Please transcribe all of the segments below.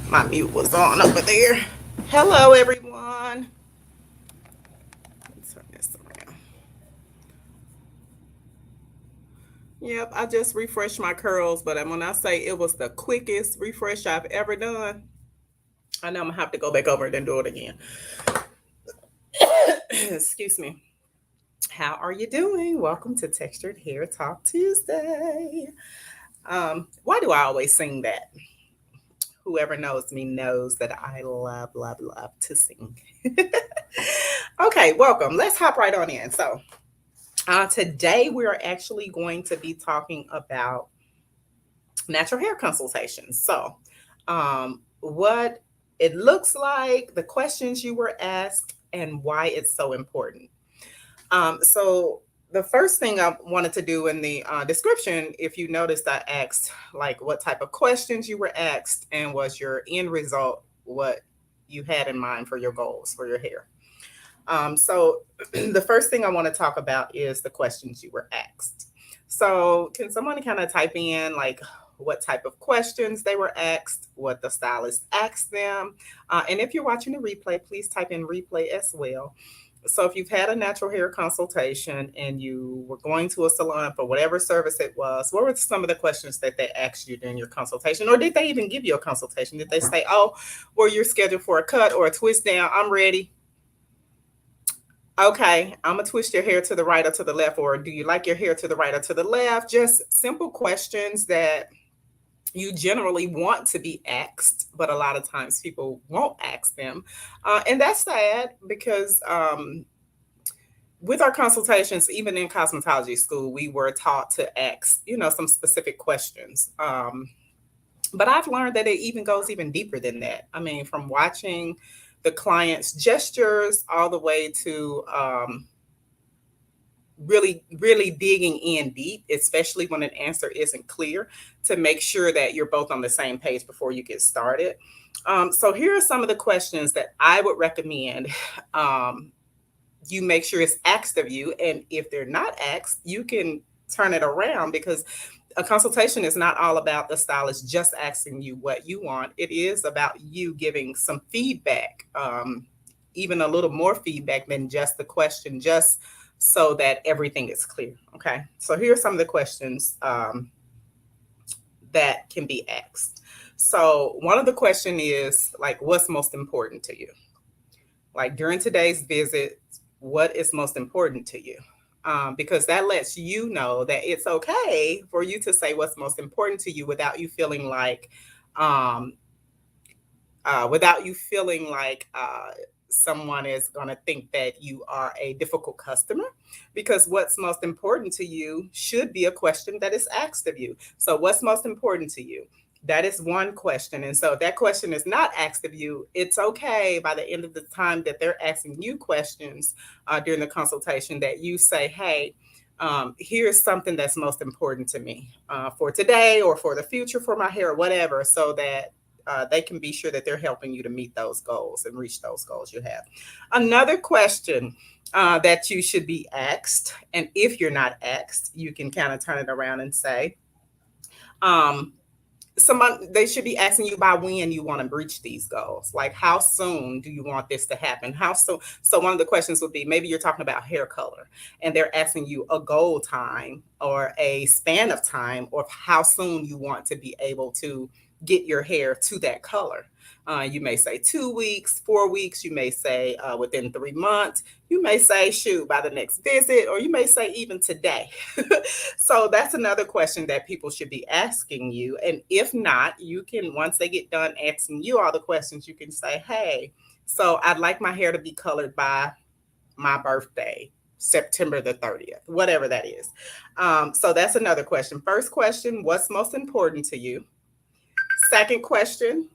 My mute was on over there. Hello, everyone. Let's turn this around. Yep, I just refreshed my curls, but when I say it was the quickest refresh I've ever done, I know I'm gonna have to go back over it and do it again. Excuse me. How are you doing? Welcome to Textured Hair Talk Tuesday. Why do I always sing that? Whoever knows me knows that I love to sing. Okay, welcome. Let's hop right on in. Today we are actually going to be talking about natural hair consultations. What it looks like, the questions you were asked, and why it's so important. The first thing I wanted to do in the description, if you noticed, I asked like what type of questions you were asked and was your end result what you had in mind for your goals for your hair. So the first thing I want to talk about is the questions you were asked. So can someone kind of type in like what type of questions they were asked, what the stylist asked them, and if you're watching the replay, please type in replay as well. So if you've had a natural hair consultation and you were going to a salon for whatever service it was, what were some of the questions that they asked you during your consultation? Or did they even give you a consultation? Did they say, oh, well, you're scheduled for a cut or a twist down, I'm ready. Okay, I'm gonna twist your hair to the right or to the left, or do you like your hair to the right or to the left? Just simple questions that you generally want to be asked, but a lot of times people won't ask them. And that's sad because with our consultations, even in cosmetology school, we were taught to ask, some specific questions. But I've learned that it even goes even deeper than that. I mean, from watching the client's gestures all the way to really digging in deep, especially when an answer isn't clear, to make sure that you're both on the same page before you get started. So here are some of the questions that I would recommend you make sure it's asked of you. And if they're not asked, you can turn it around, because a consultation is not all about the stylist just asking you what you want. It is about you giving some feedback, even a little more feedback than just the question, just so that everything is clear. Okay. So here are some of the questions that can be asked. So one of the question is like, what's most important to you? Like during today's visit, what is most important to you? Because that lets you know that it's okay for you to say what's most important to you without you feeling like, um, someone is going to think that you are a difficult customer, because what's most important to you should be a question that is asked of you. So what's most important to you? That is one question. And so if that question is not asked of you, it's okay by the end of the time that they're asking you questions during the consultation that you say, hey, here's something that's most important to me for today or for the future for my hair or whatever, so that they can be sure that they're helping you to meet those goals and reach those goals you have. Another question that you should be asked, and if you're not asked, you can kind of turn it around and say, um, someone they should be asking you by when you want to reach these goals. Like how soon do you want this to happen? How soon? So one of the questions would be, maybe you're talking about hair color and they're asking you a goal time or a span of time, or how soon you want to be able to get your hair to that color. You may say 2 weeks, 4 weeks. You may say within 3 months. You may say, shoot, by the next visit, or you may say even today. So that's another question that people should be asking you. And if not, you can, once they get done asking you all the questions, you can say, hey, so I'd like my hair to be colored by my birthday, September the 30th, whatever that is. So that's another question. First question, what's most important to you? Second question,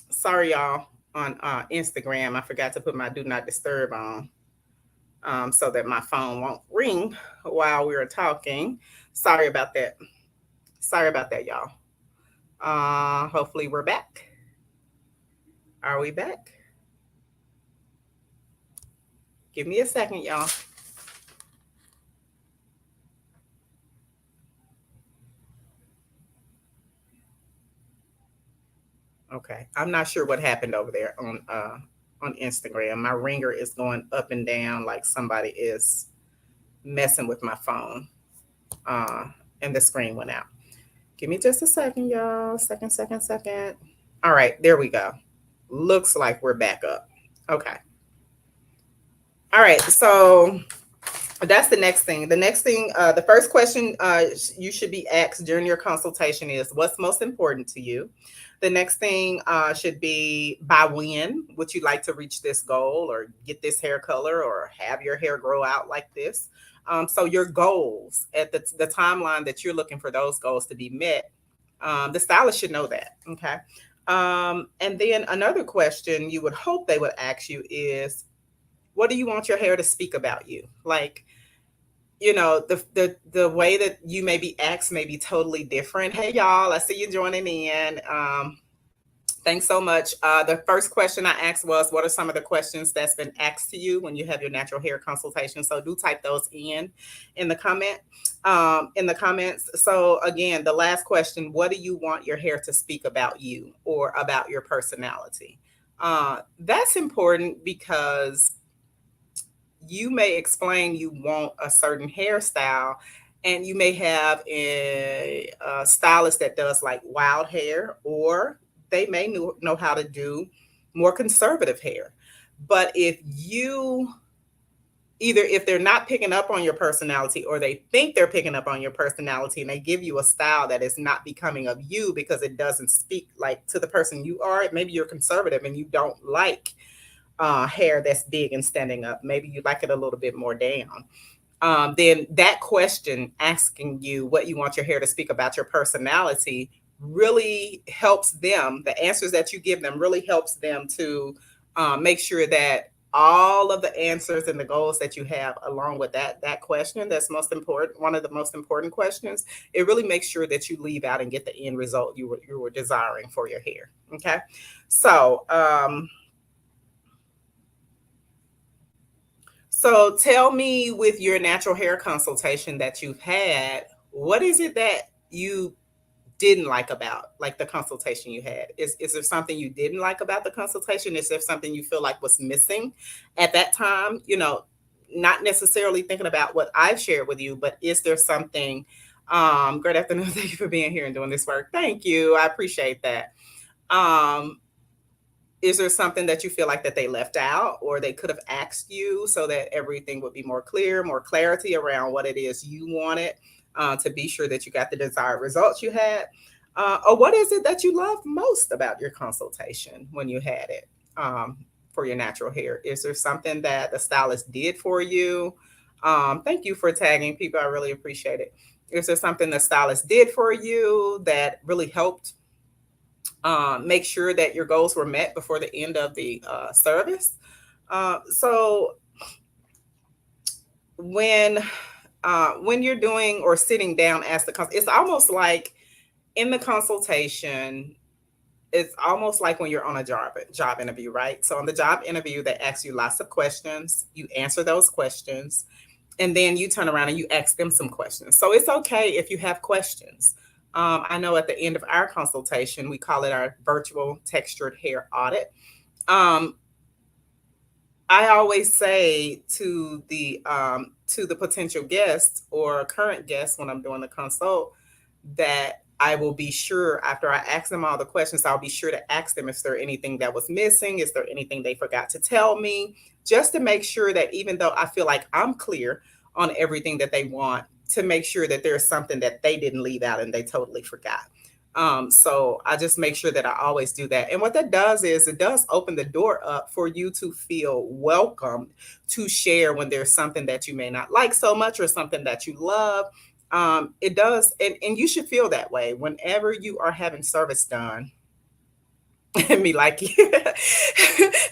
sorry, y'all, on Instagram, I forgot to put my do not disturb on, so that my phone won't ring while we were talking. Sorry about that. Sorry about that, y'all. Hopefully we're back. Are we back? Give me a second, y'all. Okay. I'm not sure what happened over there on Instagram. My ringer is going up and down like somebody is messing with my phone. Uh and the screen went out. Give me just a second, y'all. Second. All right, there we go. Looks like we're back up. Okay. All right. So that's the next thing. The next thing, the first question you should be asked during your consultation is what's most important to you? The next thing should be by when would you like to reach this goal or get this hair color or have your hair grow out like this? So your goals at the timeline that you're looking for those goals to be met, the stylist should know that. Okay. And then another question you would hope they would ask you is, what do you want your hair to speak about you? Like, the way that you may be asked may be totally different. Hey y'all, I see you joining in. Thanks so much. The first question I asked was, what are some of the questions that's been asked to you when you have your natural hair consultation? So do type those in the comments. So again, the last question, what do you want your hair to speak about you or about your personality? That's important because you may explain you want a certain hairstyle and you may have a stylist that does like wild hair, or they may know how to do more conservative hair. But if they're not picking up on your personality, or they think they're picking up on your personality and they give you a style that is not becoming of you because it doesn't speak like to the person you are, maybe you're conservative and you don't like hair that's big and standing up. Maybe you like it a little bit more down. Then that question asking you what you want your hair to speak about your personality really helps them. The answers that you give them really helps them to make sure that all of the answers and the goals that you have along with that question, that's most important, one of the most important questions, it really makes sure that you leave out and get the end result you were desiring for your hair. Okay. So tell me, with your natural hair consultation that you've had, what is it that you didn't like about like the consultation you had? Is there something you didn't like about the consultation? Is there something you feel like was missing at that time? Not necessarily thinking about what I've shared with you, but is there something, great afternoon, thank you for being here and doing this work. Thank you. I appreciate that. Um, is there something that you feel like that they left out or they could have asked you so that everything would be more clear, more clarity around what it is you wanted, to be sure that you got the desired results you had? Or what is it that you loved most about your consultation when you had it, for your natural hair? Is there something that the stylist did for you? Thank you for tagging people. I really appreciate it. Is there something the stylist did for you that really helped make sure that your goals were met before the end of the service? So when you're doing or sitting down as it's almost like in the consultation, it's almost like when you're on a job interview, right? So on the job interview, they ask you lots of questions. You answer those questions, and then you turn around and you ask them some questions. So it's okay if you have questions. I know at the end of our consultation, we call it our virtual textured hair audit. Um, I always say to the potential guests or current guests when I'm doing the consult, that I will be sure, after I ask them all the questions, I'll be sure to ask them if there anything that was missing, is there anything they forgot to tell me, just to make sure that even though I feel like I'm clear on everything that they want, to make sure that there's something that they didn't leave out and they totally forgot. So I just make sure that I always do that. And what that does is it does open the door up for you to feel welcomed to share when there's something that you may not like so much or something that you love. It does. And you should feel that way whenever you are having service done. And me like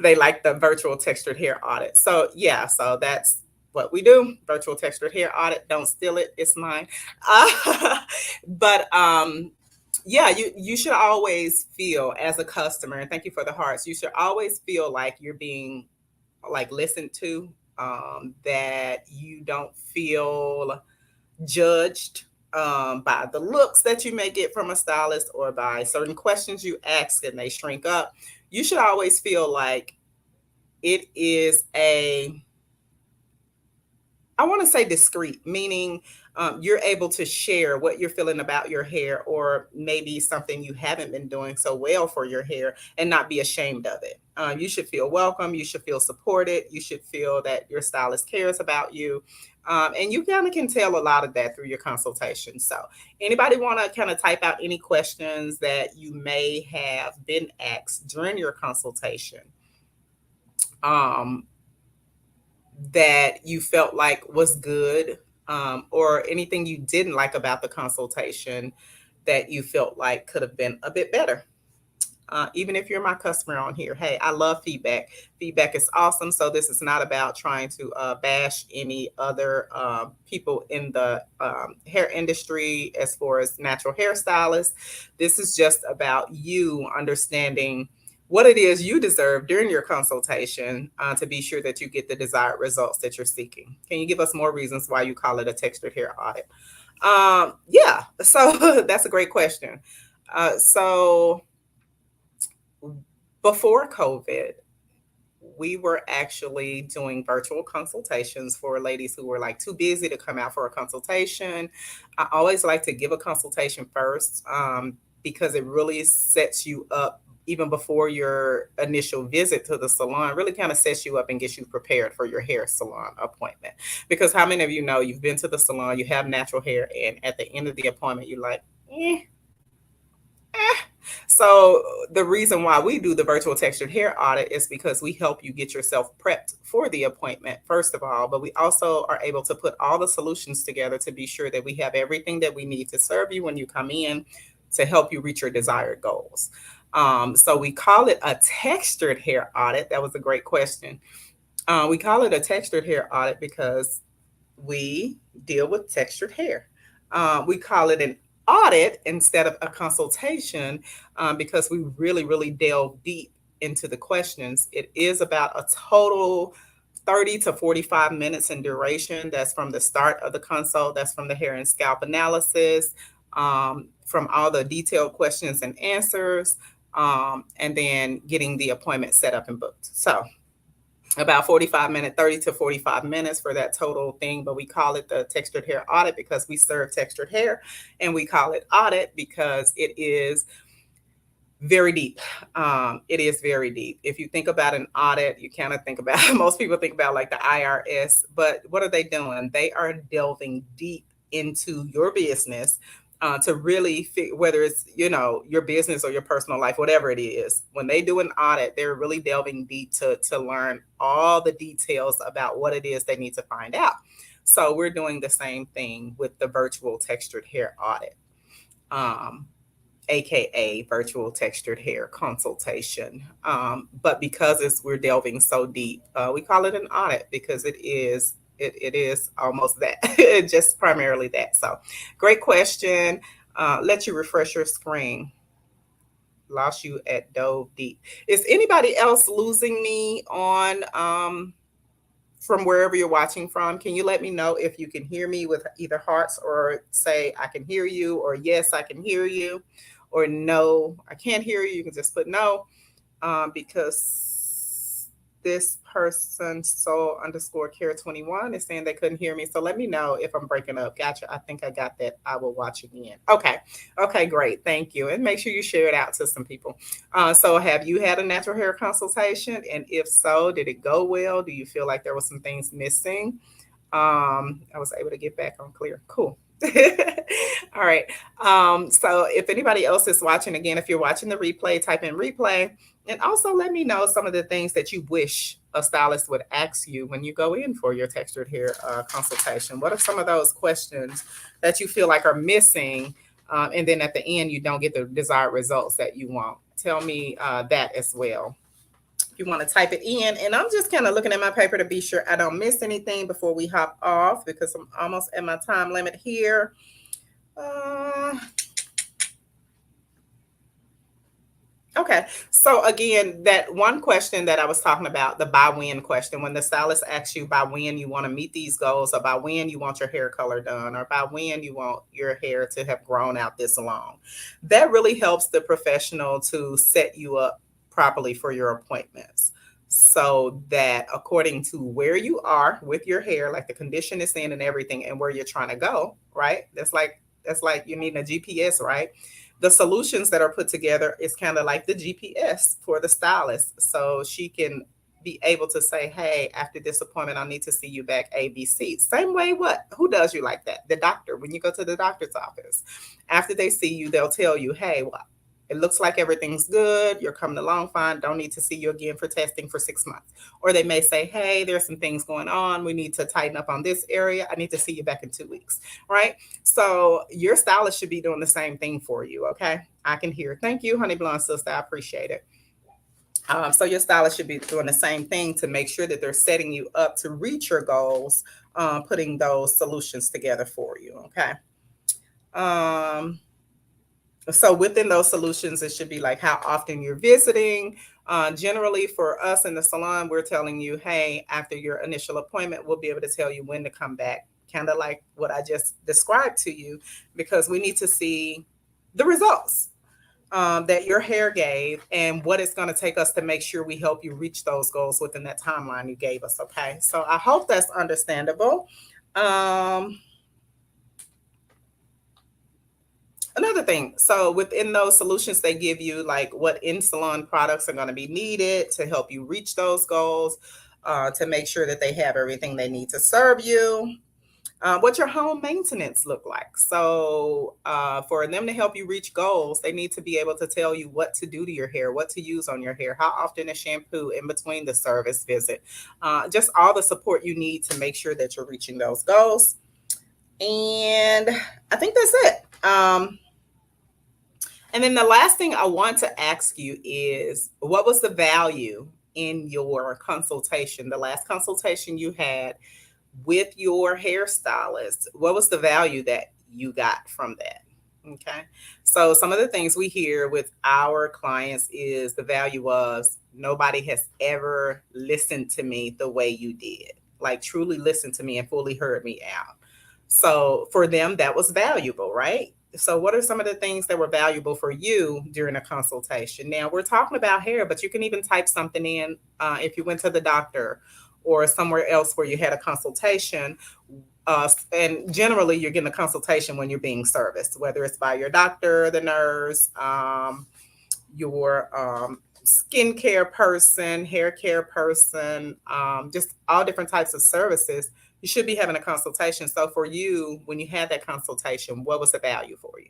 they like the virtual textured hair audit. So yeah, so that's what we do. Virtual textured hair audit. Don't steal it. It's mine. But yeah, you should always feel as a customer, and thank you for the hearts, you should always feel like you're being like listened to, that you don't feel judged, by the looks that you may get from a stylist or by certain questions you ask and they shrink up, you should always feel like it is I want to say discreet, meaning you're able to share what you're feeling about your hair, or maybe something you haven't been doing so well for your hair, and not be ashamed of it. You should feel welcome. You should feel supported. You should feel that your stylist cares about you. And you kind of can tell a lot of that through your consultation. So, anybody want to kind of type out any questions that you may have been asked during your consultation? That you felt like was good, or anything you didn't like about the consultation that you felt like could have been a bit better. Even if you're my customer on here, hey, I love feedback. Feedback is awesome. So this is not about trying to bash any other people in the hair industry as far as natural hairstylists. This is just about you understanding what it is you deserve during your consultation, to be sure that you get the desired results that you're seeking. Can you give us more reasons why you call it a textured hair audit? Yeah, so that's a great question. So before COVID, we were actually doing virtual consultations for ladies who were like too busy to come out for a consultation. I always like to give a consultation first, because it really sets you up even before your initial visit to the salon, really kind of sets you up and gets you prepared for your hair salon appointment. Because how many of you know you've been to the salon, you have natural hair, and at the end of the appointment, you're like, So the reason why we do the virtual textured hair audit is because we help you get yourself prepped for the appointment, first of all, but we also are able to put all the solutions together to be sure that we have everything that we need to serve you when you come in to help you reach your desired goals. So we call it a textured hair audit. That was a great question. We call it a textured hair audit because we deal with textured hair. We call it an audit instead of a consultation, because we really delve deep into the questions. It is about a total 30 to 45 minutes in duration. That's from the start of the consult. That's from the hair and scalp analysis, from all the detailed questions and answers, and then getting the appointment set up and booked. So about 30 to 45 minutes for that total thing. But we call it the textured hair audit because we serve textured hair, and we call it audit because it is very deep. It is very deep. If you think about an audit, you kind of think about, most people think about like the IRS, but what are they doing? They are delving deep into your business, to really whether it's, your business or your personal life, whatever it is. When they do an audit, they're really delving deep to learn all the details about what it is they need to find out. So we're doing the same thing with the virtual textured hair audit, aka virtual textured hair consultation. But because we're delving so deep, we call it an audit because it is almost that, just primarily that. So great question. Let you refresh your screen. Lost you at dove deep. Is anybody else losing me on from wherever you're watching from? Can you let me know if you can hear me with either hearts, or say I can hear you, or yes, I can hear you, or no, I can't hear you? You can just put no, because this person, soul_care21, is saying they couldn't hear me. So let me know if I'm breaking up. Gotcha. I think I got that. I will watch again. Okay. Okay, great. Thank you. And make sure you share it out to some people. So have you had a natural hair consultation? And if so, did it go well? Do you feel like there were some things missing? I was able to get back on clear. Cool. All right. So if anybody else is watching, again, if you're watching the replay, type in replay, and also let me know some of the things that you wish a stylist would ask you when you go in for your textured hair consultation. What are some of those questions that you feel like are missing? And then at the end, you don't get the desired results that you want. Tell me that as well. If you want to type it in. And I'm just kind of looking at my paper to be sure I don't miss anything before we hop off, because I'm almost at my time limit here. Okay. So again, that one question that I was talking about, the by when question, when the stylist asks you by when you want to meet these goals, or by when you want your hair color done, or by when you want your hair to have grown out this long, that really helps the professional to set you up properly for your appointments. So that according to where you are with your hair, like the condition it's in and everything, and where you're trying to go, right? That's like you need a GPS, right? The solutions that are put together is kind of like the GPS for the stylist. So she can be able to say, hey, after this appointment, I need to see you back ABC. Same way, what? Who does you like that? The doctor. When you go to the doctor's office, after they see you, they'll tell you, hey, well, it looks like everything's good. You're coming along fine. Don't need to see you again for testing for 6 months. Or they may say, hey, there's some things going on. We need to tighten up on this area. I need to see you back in 2 weeks. Right. So your stylist should be doing the same thing for you. Okay. I can hear. Thank you, honey blonde sister. I appreciate it. So your stylist should be doing the same thing to make sure that they're setting you up to reach your goals, putting those solutions together for you. Okay. Um, so within those solutions, it should be like how often you're visiting. Generally, for us in the salon, we're telling you, hey, after your initial appointment, we'll be able to tell you when to come back, kind of like what I just described to you, because we need to see the results that your hair gave and what it's going to take us to make sure we help you reach those goals within that timeline you gave us. Okay. So I hope that's understandable. Um, Another thing, so within those solutions, they give you like what in salon products are going to be needed to help you reach those goals, to make sure that they have everything they need to serve you. What your home maintenance look like. So for them to help you reach goals, they need to be able to tell you what to do to your hair, what to use on your hair, how often to shampoo in between the service visit, just all the support you need to make sure that you're reaching those goals. And I think that's it. And then the last thing I want to ask you is, what was the value in your consultation, the last consultation you had with your hairstylist? What was the value that you got from that? Okay. So some of the things we hear with our clients is the value was nobody has ever listened to me the way you did, like truly listened to me and fully heard me out. So for them, that was valuable, right? So, what are some of the things that were valuable for you during a consultation? Now, we're talking about hair, but you can even type something in if you went to the doctor or somewhere else where you had a consultation. And generally, you're getting a consultation when you're being serviced, whether it's by your doctor, the nurse, your skincare person, hair care person, just all different types of services. You should be having a consultation. So for you, when you had that consultation, what was the value for you?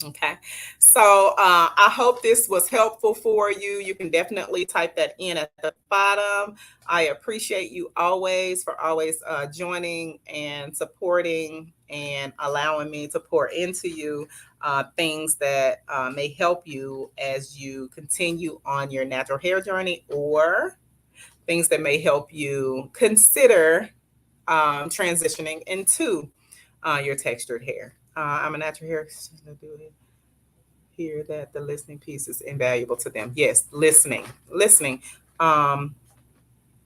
Okay. So I hope this was helpful for you. You can definitely type that in at the bottom. I appreciate you always for always joining and supporting and allowing me to pour into you things that may help you as you continue on your natural hair journey, or things that may help you consider transitioning into your textured hair. I'm a natural hair here that the listening piece is invaluable to them. Yes, listening, um,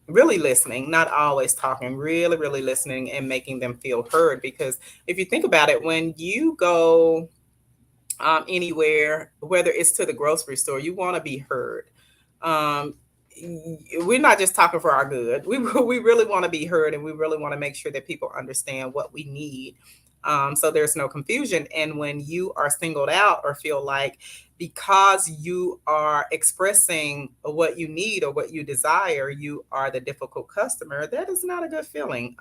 really listening, not always talking, really, really listening and making them feel heard. Because if you think about it, when you go anywhere, whether it's to the grocery store, you want to be heard. Um, we're not just talking for our good. We really want to be heard, and we really want to make sure that people understand what we need. So there's no confusion. And when you are singled out or feel like because you are expressing what you need or what you desire, you are the difficult customer, that is not a good feeling.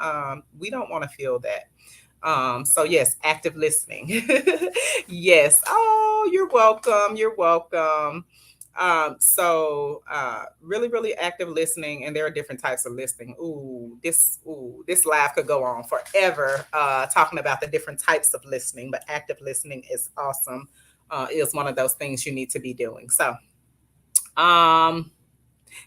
We don't want to feel that. So yes, active listening. Yes. Oh, you're welcome. You're welcome. Really, really active listening, and there are different types of listening. This live could go on forever, talking about the different types of listening, but active listening is awesome. Is one of those things you need to be doing. So, um,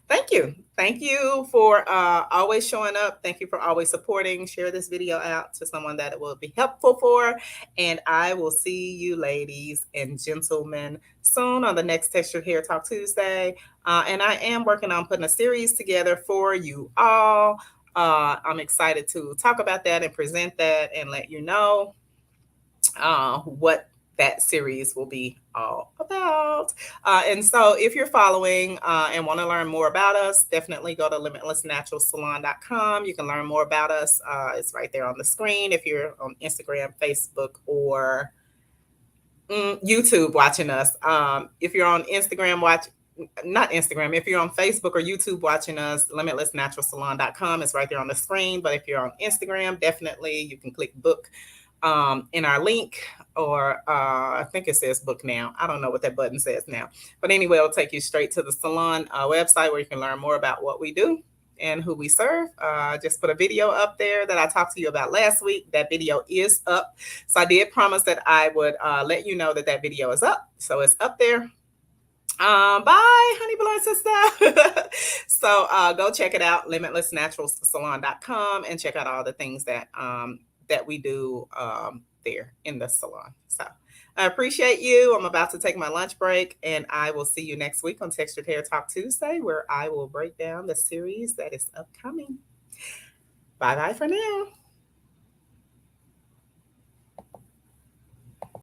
Thank you. Thank you for always showing up. Thank you for always supporting. Share this video out to someone that it will be helpful for. And I will see you, ladies and gentlemen, soon on the next Textured Hair Talk Tuesday. And I am working on putting a series together for you all. I'm excited to talk about that and present that and let you know what that series will be all about. And so if you're following and want to learn more about us, definitely go to limitlessnaturalsalon.com. You can learn more about us. It's right there on the screen if you're on Instagram, Facebook, or YouTube watching us. If you're on Instagram, not Instagram, if you're on Facebook or YouTube watching us, limitlessnaturalsalon.com is right there on the screen. But if you're on Instagram, definitely you can click book in our link, or I think it says book now. I don't know what that button says now. But anyway, it'll take you straight to the salon website where you can learn more about what we do and who we serve. Just put a video up there that I talked to you about last week. That video is up. So I did promise that I would let you know that that video is up. So it's up there. Bye, honey blonde sister. So go check it out, limitlessnaturalsalon.com, and check out all the things that that we do there in the salon. So I appreciate you. I'm about to take my lunch break, and I will see you next week on Textured Hair Talk Tuesday, where I will break down the series that is upcoming. Bye bye for now.